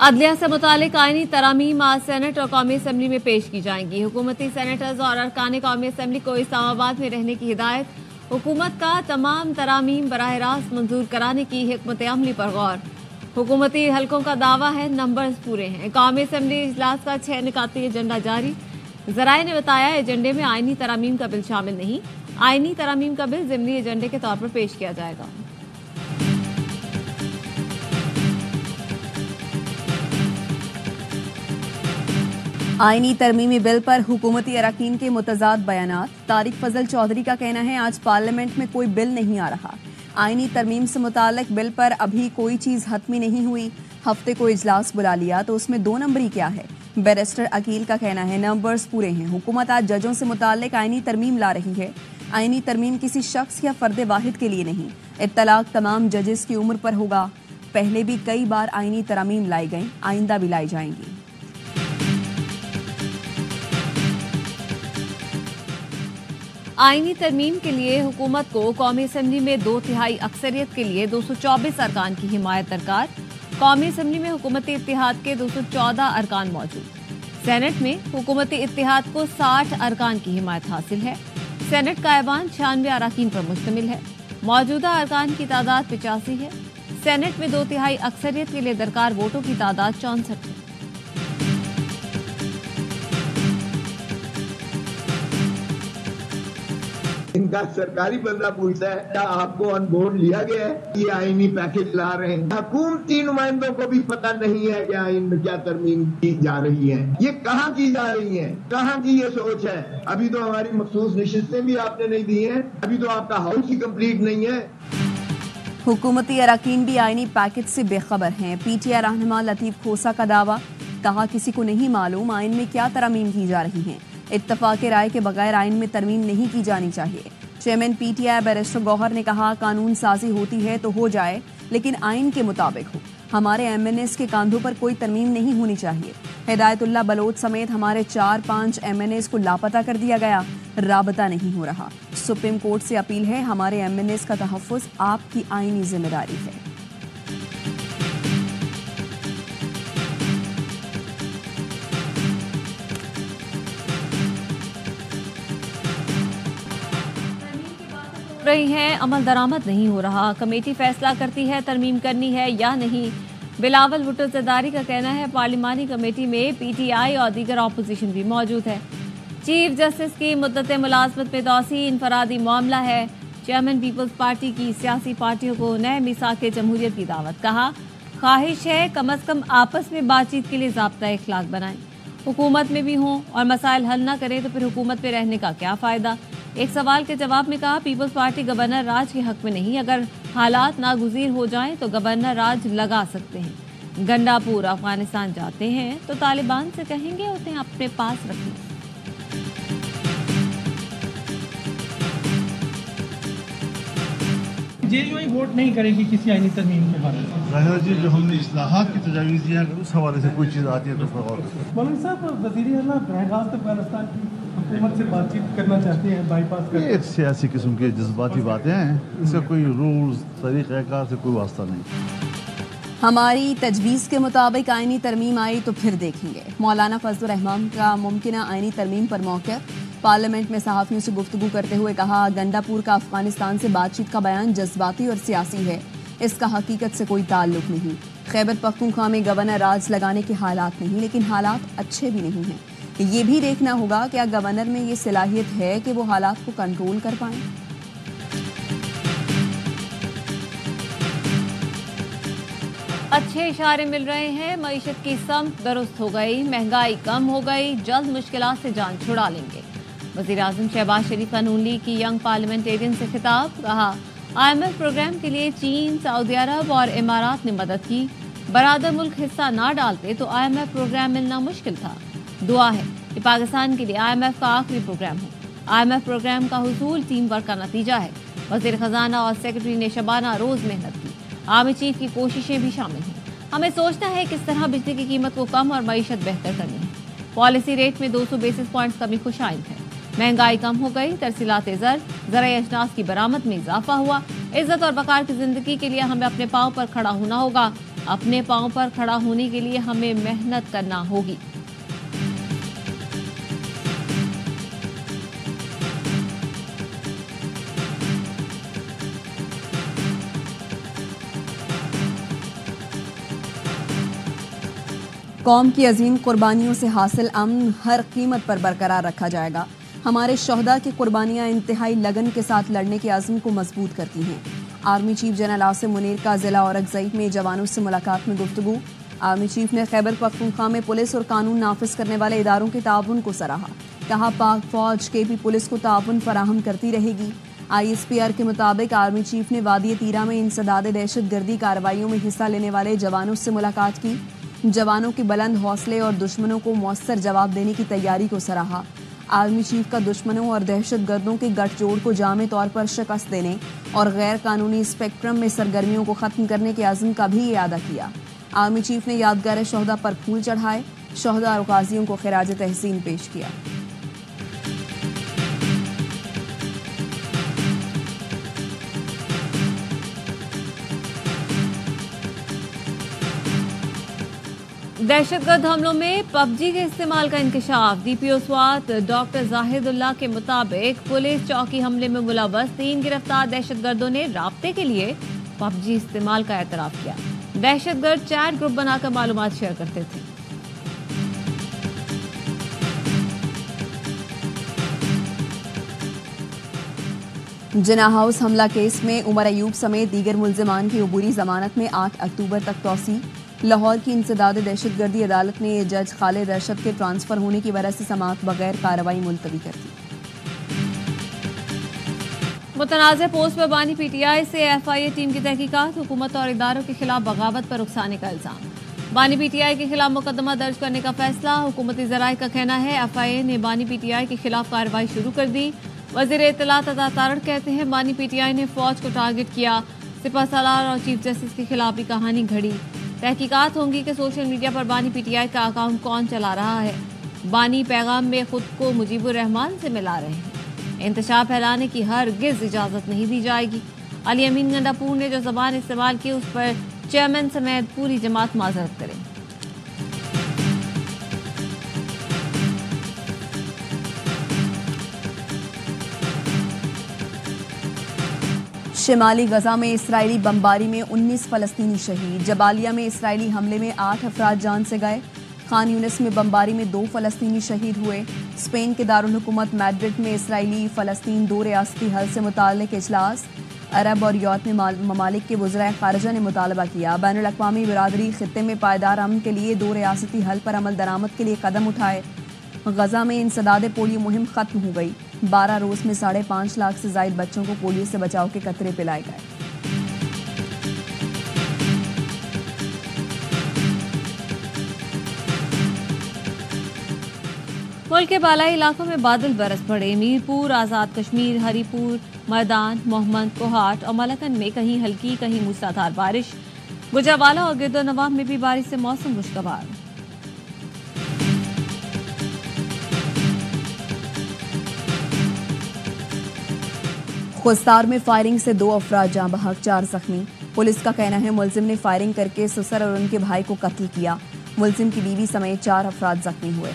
अदलिया से मुतालिक आईनी तरामीम आज सेनेट और कौमी असम्बली में पेश की जाएंगी। हुकूमती सेनेटर्स और अरकान कौमी असम्बली को इस्लामाबाद में रहने की हिदायत। हुकूमत का तमाम तरामीम बराह रास्त मंजूर कराने की हिकमत अमली पर गौर। हुकूमती हलकों का दावा है नंबर्स पूरे हैं। कौमी असम्बली इजलास का 6 निकाती एजेंडा जारी। जराए ने बताया एजेंडे में आईनी तरामीम का बिल शामिल नहीं। आईनी तरामीम का बिल ज़िमनी एजेंडे के तौर पर पेश किया जाएगा। आईनी तरमीमी बिल पर हुकूमती अरकान के मुतजाद बयानात। तारिक फजल चौधरी का कहना है आज पार्लियामेंट में कोई बिल नहीं आ रहा। आईनी तरमीम से मुताल्लिक बिल पर अभी कोई चीज़ हतमी नहीं हुई। हफ्ते को इजलास बुला लिया तो उसमें 2 नंबरी क्या है। बैरिस्टर अकील का कहना है नंबर्स पूरे हैं। हुकूमत आज जजों से मुताल्लिक आईनी तरमीम ला रही है। आईनी तरमीम किसी शख्स या फर्द वाहिद के लिए नहीं। इत्तलाक तमाम जजेस की उम्र पर होगा। पहले भी कई बार आईनी तरमीम लाई गई, आइंदा भी लाई जाएंगी। आईनी तरमीम के लिए हुकूमत को कौमी असम्बली में 2/3 अक्सरियत के लिए 224 अरकान की हिमायत दरकार। कौमी असम्बली में हुकूमती इत्तेहाद के 214 अरकान मौजूद। सेनेट में हुकूमती इत्तेहाद को 60 अरकान की हिमायत हासिल है। सेनेट का ऐवान 96 अरकान पर मुश्तमिल है। मौजूदा अरकान की तादाद 85 है। सेनेट में 2/3 अक्सरियत के लिए दरकार वोटों की तादाद 64 है। इनका सरकारी बंदा पूछता है क्या आपको ऑन बोर्ड लिया गया है? ये आईनी पैकेज ला रहे हैं। हुकूमती नुमाइंदों को भी पता नहीं है कि आईन में क्या तरमीम की जा रही है। ये कहाँ की जा रही है, कहाँ की ये सोच है। अभी तो हमारी मखसूस नशिस्तें भी आपने नहीं दी हैं। अभी तो आपका हाउस ही कंप्लीट नहीं है। हुकूमती अरकान भी आईनी पैकेज से बेखबर हैं। पीटीआई रहनुमा लतीफ खोसा का दावा। कहा किसी को नहीं मालूम आइन में क्या तरमीम की जा रही हैं। इत्तफाक राय के बगैर आइन में तरमीम नहीं की जानी चाहिए। चेयरमैन पीटीआई बैरिस्टर गौहर ने कहा कानून साजी होती है तो हो जाए लेकिन आइन के मुताबिक हो। हमारे एमएनएस के कांधों पर कोई तरमीम नहीं होनी चाहिए। हिदायतुल्लाह बलोच समेत हमारे 4-5 एमएनएस को लापता कर दिया गया। राबता नहीं हो रहा। सुप्रीम कोर्ट से अपील है हमारे एमएनएस का तहफ़्फ़ुज़ आपकी आइनी जिम्मेदारी है। रही हैं अमल दरामद नहीं हो रहा। कमेटी फैसला करती है तरमीम करनी है या नहीं। बिलावल भुट्टो ज़रदारी का कहना है पार्लिमानी कमेटी में पीटीआई और दीगर अपोजिशन भी मौजूद है। चीफ जस्टिस की मुद्दत मुलाजमत में तौसी इनफरादी मामला है। चेयरमैन पीपल्स पार्टी की सियासी पार्टियों को नए मिसाक जमहूरियत की दावत। कहा ख्वाहिश है कम अज कम आपस में बातचीत के लिए ज़ाब्ता इखलाक बनाएं। हुकूमत में भी हों और मसाइल हल न करें तो फिर हुकूमत में रहने का क्या फ़ायदा। एक सवाल के जवाब में कहा पीपल्स पार्टी गवर्नर राज के हक में नहीं। अगर हालात नागुज़ीर हो जाएं तो गवर्नर राज लगा सकते हैं। गंडापुर अफगानिस्तान जाते हैं तो तालिबान से कहेंगे उन्हें अपने पास रखें। जेयूआई वोट नहीं करेगी किसी आईनी तरमीम के बारे में। जाहिर जी जो हमने इस्लाहात की तजावीज़ दी है अगर उस हवाले से कोई चीज़ आती है तो उसमें गौर करें। मौलाना साहब वज़ीर आला बरह रास्त अफगानिस्तान की हुकूमत से बातचीत करना चाहते हैं बाईपास कर। ये सियासी किस्म की जज्बाती बातें हैं। इसका कोई रूल्स तरीक़ाकार से कोई वास्ता नहीं। हमारी तजवीज़ के मुताबिक आईनी तरमीम आई तो फिर देखेंगे। मौलाना फजलुर रहमान का मुमकिना आईनी तरमीम पर मौक़िफ़। पार्लियामेंट में सहाफ़ियों से गुफ्तगू करते हुए कहा गंडापुर का अफगानिस्तान से बातचीत का बयान जज्बाती और सियासी है। इसका हकीकत से कोई ताल्लुक नहीं। खैबर पख्तूनख्वा में गवर्नर राज लगाने के हालात नहीं लेकिन हालात अच्छे भी नहीं हैं। ये भी देखना होगा क्या गवर्नर में ये सलाहियत है कि वो हालात को कंट्रोल कर पाएं। अच्छे इशारे मिल रहे हैं। मईशत की समत दुरुस्त हो गई, महंगाई कम हो गई, जल्द मुश्किलात से जान छुड़ा लेंगे। वज़ीर आज़म शहबाज शरीफ का नून लीग की यंग पार्लियामेंटेरियन से खिताब। कहा IMF प्रोग्राम के लिए चीन, सऊदी अरब और इमारात ने मदद की। बरादर मुल्क हिस्सा ना डालते तो IMF प्रोग्राम मिलना मुश्किल था। दुआ है कि पाकिस्तान के लिए IMF का आखिरी प्रोग्राम हो। IMF प्रोग्राम का हुसूल टीम वर्क का नतीजा है। वज़ीर ख़जाना और सेक्रेटरी ने शबाना रोज़ मेहनत की। आर्मी चीफ की कोशिशें भी शामिल हैं। हमें सोचना है किस तरह बिजली की कीमत को कम और मईशत बेहतर करनी है। पॉलिसी रेट में 200 बेसिस पॉइंट्स कमी खुशाइंद है। महंगाई कम हो गई, तरसीलात ज़र, ज़राए अजनास की बरामद में इजाफा हुआ, इज्जत और वकार की जिंदगी के लिए हमें अपने पांव पर खड़ा होना होगा। अपने पांव पर खड़ा होने के लिए हमें मेहनत करना होगी। कौम की अजीम कुर्बानियों से हासिल अमन हर कीमत पर बरकरार रखा जाएगा। हमारे शहदा की कुर्बानियां इंतहाई लगन के साथ लड़ने के अज़्म को मजबूत करती हैं। Army chief general Asim Munir का जिला औरंगज़ेब में जवानों से मुलाकात में गुफ्तगू। आर्मी चीफ ने खैबर पख्तूनख्वा में पुलिस और कानून नाफिज करने वाले इदारों के ताउन को सराहा। कहा पाक फौज के भी पुलिस को ताउन फराहम करती रहेगी। ISPR के मुताबिक आर्मी चीफ ने वादी तीरा में इंसदाद दहशत गर्दी कार्रवाइयों में हिस्सा लेने वाले जवानों से मुलाकात की। जवानों के बुलंद हौसले और दुश्मनों को मौसर जवाब देने की तैयारी को सराहा। आर्मी चीफ का दुश्मनों और दहशत गर्दों के गठजोड़ को जामे तौर पर शिकस्त देने और गैर कानूनी स्पेक्ट्रम में सरगर्मियों को खत्म करने के अज़्म का भी इरादा किया। आर्मी चीफ ने यादगार शहदा पर फूल चढ़ाए, शहदा और गाजियों को खिराज तहसीन पेश किया। दहशतगर्द हमलों में PUBG के इस्तेमाल का इंकशाफ। DPO स्वात डॉक्टर जाहिदुल्लाह के मुताबिक पुलिस चौकी हमले में मुलव्वस 3 गिरफ्तार दहशतगर्दों ने राब्ते के लिए PUBG इस्तेमाल का एतराफ किया। दहशतगर्द चैट ग्रुप बनाकर मालूमात शेयर करते थे। जिना हाउस हमला केस में उमर अयूब समेत दीगर मुल्जिमान की अबूरी जमानत में 8 अक्टूबर तक तौसी। लाहौर की इंसदाद दहशतगर्दी अदालत ने जज खालिद अरशद के ट्रांसफर होने की वजह से समाअत बगैर कार्रवाई मुलतवी कर दी। मुतनाज़ पोस्ट पर बानी PTI से FIA टीम की तहकीकात। हुकूमत और इदारों के खिलाफ बगावत पर उकसाने का इल्जाम। बानी PTI के खिलाफ मुकदमा दर्ज करने का फैसला। हुकूमती ज़राए का कहना है FIA ने बानी PTI के खिलाफ कार्रवाई शुरू कर दी। वज़ीर इत्तलात अता तारड़ कहते हैं बानी PTI ने फौज को टारगेट किया। सिपह सालार और चीफ जस्टिस के खिलाफ भी कहानी घड़ी। तहकीकात होंगी कि सोशल मीडिया पर बानी PTI का अकाउंट कौन चला रहा है। बानी पैगाम में खुद को मुजीबुर रहमान से मिला रहे हैं। इंतशार फैलाने की हरगिज इजाज़त नहीं दी जाएगी। अली अमीन गंडापुर ने जो ज़बान इस्तेमाल की उस पर चेयरमैन समेत पूरी जमात माजरत करें। शिमाली गजा में इसराइली बमबारी में 19 फलस्तीनी शहीद। जबालिया में इसराइली हमले में 8 अफराद जान से गए। खान यूनिस में बमबारी में 2 फलस्तीनी शहीद हुए। स्पेन के दारुल हुकूमत मैड्रिड में इसराइली फ़लस्तीन 2 रियासती हल से मुताल्लिक इजलास। अरब और यूरोपीय ममालिक के वज़राए ख़ारिजा ने मुतालबा किया बैनुल अक़वामी बिरादरी खित्ते में पायदार अमन के लिए 2 रियासती हल पर अमल दरामद के लिए कदम उठाए। गजा में इंसदाद पोलियो मुहिम खत्म हो गई। 12 रोज में 5.5 लाख से ज़ायद बच्चों को पोलियो से बचाव के कतरे पिलाए गए। मुल्क के बालाई इलाकों में बादल बरस पड़े। मीरपुर, आज़ाद कश्मीर, हरीपुर, मैदान, मोहम्मद, कोहाट और मलकन में कहीं हल्की कहीं मूसलाधार बारिश। गुजरावाला और गिरदोनवाब में भी बारिश से मौसम खुशगवार। खुस्तार में फायरिंग से 2 अफराद जाँ बहक, 4 जख्मी। पुलिस का कहना है मुलजिम ने फायरिंग करके ससुर और उनके भाई को कत्ल किया। मुलजिम की बीवी समेत 4 अफराद जख्मी हुए।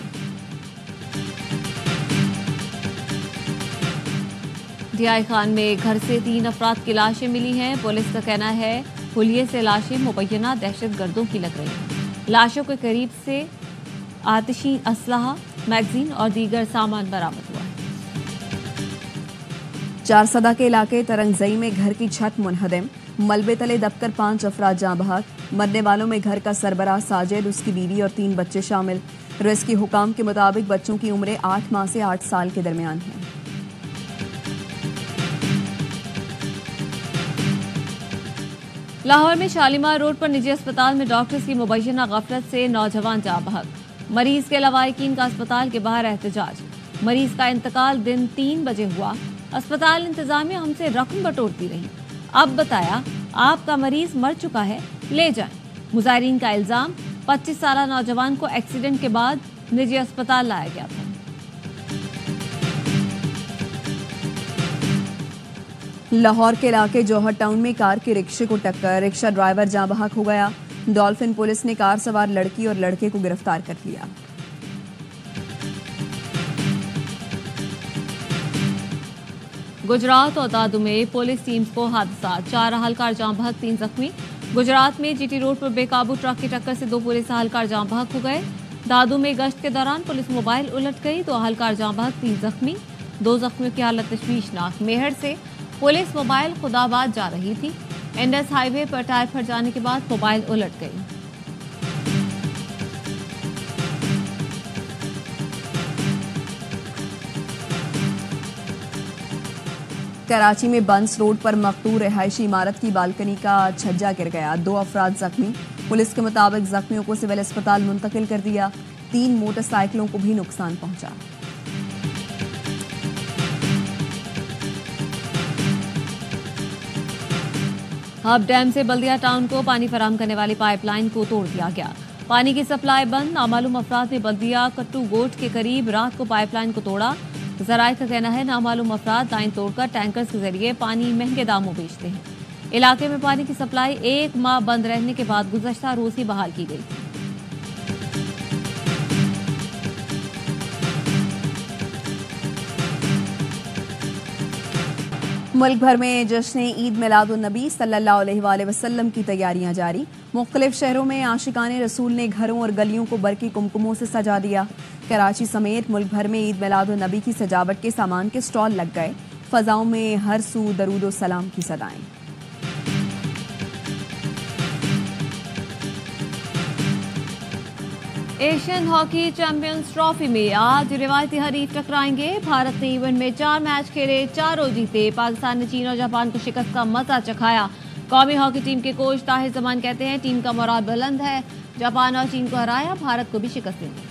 DI खान में घर से 3 अफराद की लाशें मिली हैं। पुलिस का कहना है हुलिये से लाशें मुबैना दहशत गर्दों की लग रही हैं। लाशों के करीब से आतिशी असलहा, मैगजीन और दीगर सामान बरामद हुआ है। चारसदा के इलाके तरंगजई में घर की छत मुनहदम, मलबे तले दबकर 5 अफराद जाँ बहक। मरने वालों में घर का सरबराह साजिद, उसकी बीवी और 3 बच्चे शामिल। रेस्क्यू हुकाम के मुताबिक बच्चों की उम्रें 8 माह से 8 साल के दरमियान हैं। लाहौर में शालीमार रोड पर निजी अस्पताल में डॉक्टर्स की मुबैना गफलत से नौजवान जाँ बहक। मरीज के लवाहिकीन का अस्पताल के बाहर एहतजाज। मरीज का इंतकाल दिन 3 बजे हुआ। अस्पताल इंतजामिया हमसे रकम बटोरती रही। अब बताया आपका मरीज मर चुका है, ले जाएं। मुजाहिरीन का इल्जाम 25 साल नौजवान को एक्सीडेंट के बाद निजी अस्पताल लाया गया था। लाहौर के इलाके जौहर टाउन में कार के रिक्शे को टक्कर, रिक्शा ड्राइवर जाँ बहक हो गया। डॉल्फिन पुलिस ने कार सवार लड़की और लड़के को गिरफ्तार कर लिया। गुजरात और दादू में पुलिस टीम्स को हादसा, 4 अहलकार जाँ बहक, 3 जख्मी। गुजरात में जीटी रोड पर बेकाबू ट्रक की टक्कर से 2 पुलिस अहलकार जाँ बहक हो गए। दादू में गश्त के दौरान पुलिस मोबाइल उलट गई, 2 अहलकार जाँ बहक, 3 जख्मी। 2 जख्मियों की हालत तशवीशनाक। मेहर से पुलिस मोबाइल खुदाबाद जा रही थी, इंडस हाईवे पर टायर फट जाने के बाद मोबाइल उलट गई। कराची में बंस रोड पर मकतूर रिहायशी इमारत की बालकनी का छज्जा गिर गया, 2 अफराद जख्मी। पुलिस के मुताबिक जख्मियों को सिविल अस्पताल मुंतकिल कर दिया। 3 मोटरसाइकिलों को भी नुकसान पहुंचा। हब डैम से बल्दिया टाउन को पानी फराहम करने वाली पाइपलाइन को तोड़ दिया गया। पानी की सप्लाई बंद। नामालूम अफराद ने बल्दिया कट्टू गोट के करीब रात को पाइपलाइन को तोड़ा। जराये का कहना है नामालूम अफराद लाइन तोड़कर टैंकर्स के जरिए पानी महंगे दामों बेचते हैं। इलाके में पानी की सप्लाई 1 माह बंद रहने के बाद गुज़श्ता रोज ही बहाल की गई थी। मुल्क भर में जश्न ईद मिलादुन्नबी सल्लल्लाहु अलैहि वसल्लम की तैयारियां जारी। मुख्तलिफ शहरों में आशिकाने रसूल ने घरों और गलियों को बरकी कुमकुमों से सजा दिया। कराची समेत मुल्क भर में ईद मिलादुन्नबी की सजावट के सामान के स्टॉल लग गए। फजाओं में हर सू दरूद व सलाम की सदाएं। एशियन हॉकी चैंपियंस ट्रॉफी में आज रिवायती हरीफ टकराएंगे। भारत ने इवेंट में 4 मैच खेले, चारों जीते। पाकिस्तान ने चीन और जापान को शिकस्त का मजा चखाया। कौमी हॉकी टीम के कोच ताहिर जमान कहते हैं टीम का मोराल बुलंद है। जापान और चीन को हराया, भारत को भी शिकस्त मिली।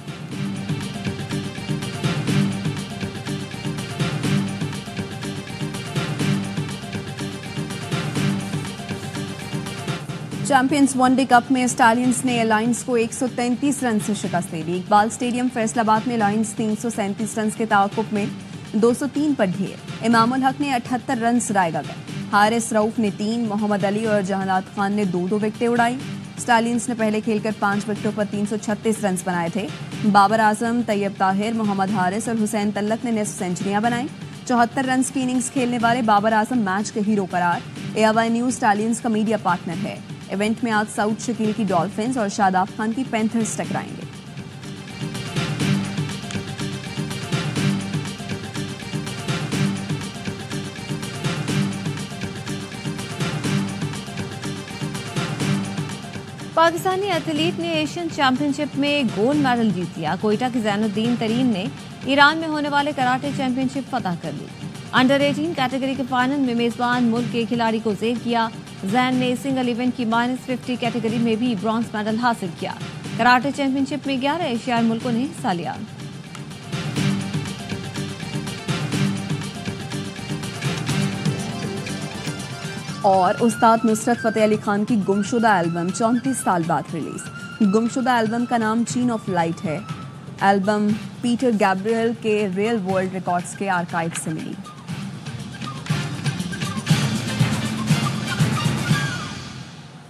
चैंपियंस वनडे कप में स्टालियंस ने लायंस को 133 रन से शिकस्त दे दी। इकबाल स्टेडियम फैसलाबाद में लायंस 337 रन के ताकुब में 203 पर ढेर। इमामुल हक ने 78 रन रायगा गए। हारिस रऊफ ने 3, मोहम्मद अली और जहानात खान ने 2-2 विकेटें उड़ाई। स्टालियंस ने पहले खेलकर 5 विकेटों पर 336 रन बनाए थे। बाबर आजम, तैयब ताहिर, मोहम्मद हारिस और हुसैन तल्लक ने निस्फ सेंचुरियां बनाई। 74 रन की इनिंग्स खेलने वाले बाबर आजम मैच के हीरो करार। AY न्यूज स्टालियंस का मीडिया पार्टनर है। इवेंट में आज सऊद शकील की डॉल्फिन्स और शादाब खान की पैंथर्स टकराएंगे। पाकिस्तानी एथलीट ने एशियन चैंपियनशिप में गोल्ड मेडल जीत लिया। कोयटा की जैनुद्दीन तरीन ने ईरान में होने वाले कराटे चैंपियनशिप फतह कर ली। अंडर 18 कैटेगरी के फाइनल में मेजबान मुल्क के खिलाड़ी को जेर किया। जैन ने सिंगल इवेंट की -50 कैटेगरी में भी ब्रॉन्ज मेडल हासिल किया। कराटे चैंपियनशिप में 11 एशियाई मुल्कों ने हिस्सा लिया। और उस्ताद नुसरत फतेह अली खान की गुमशुदा एल्बम 34 साल बाद रिलीज। गुमशुदा एल्बम का नाम चेन ऑफ लाइट है। एल्बम पीटर गैब्रियल के रियल वर्ल्ड रिकॉर्ड्स के आर्काइव से मिली।